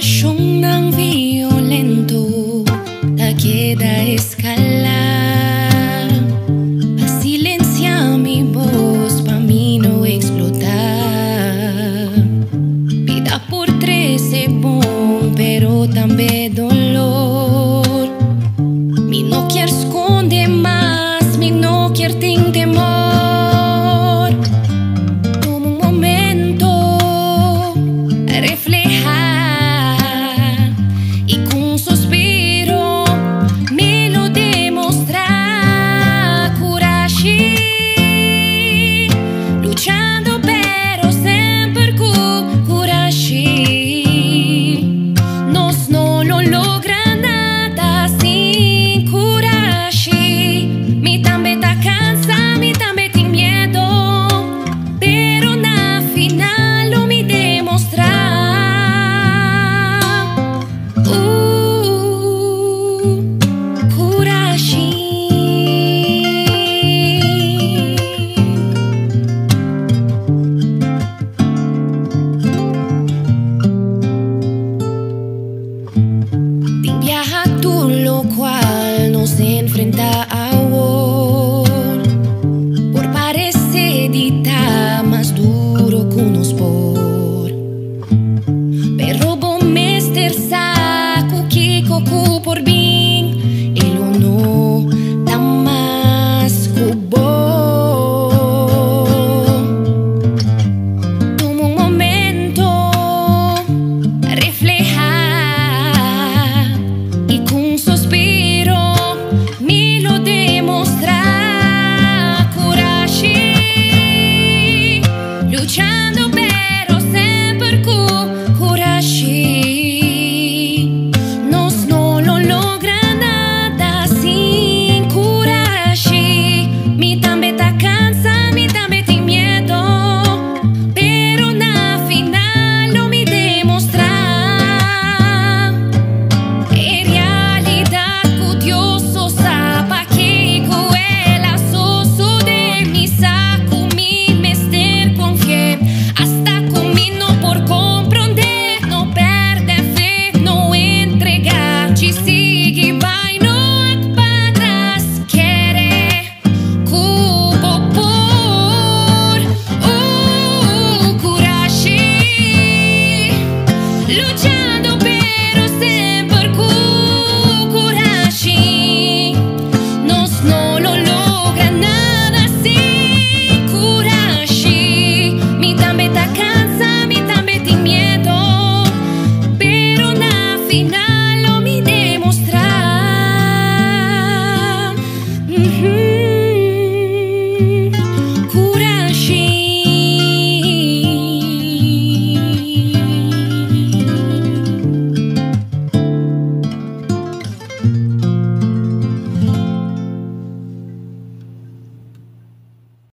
Situação não violento da queda escalar, a silenciar mi voz pa mí no explotar. Vida por tres é bom, pero também dolor. Mi no quer esconder mais, mi no quer ter temor. Toma um momento a reflejar e com um suspiro me lo demostrar. Coragem, luchando pero sempre com coragem. Nós não lo logra nada sem coragem. Me também tá cansa, me também tem medo, pero na final lo me demostrar. Coragem. Tem viajado lo cual nos enfrenta a war. Por parecer dita más duro que unos por. Pero bom mester saco que coco por bien. El uno da más cubo. Toma un momento a reflejar y con un suspiro me lo demostrar. Coragem, luchando pero sempre con coragem. Nós não lo logra nada sem coragem. Me também tá cansa, me também tem medo, pero na final lo me demostrar. En realidad que Dios sabe que ela soso de mi saco mi mester confié. Hasta comigo por compreender, no perder fe, no entregar. Te sigue, vai, no para atrás. Quiere cubo por coragem, luchando pero sempre com coragem. Nós não lo logra nada sem coragem. Me também tá cansa, me também tem medo, pero na final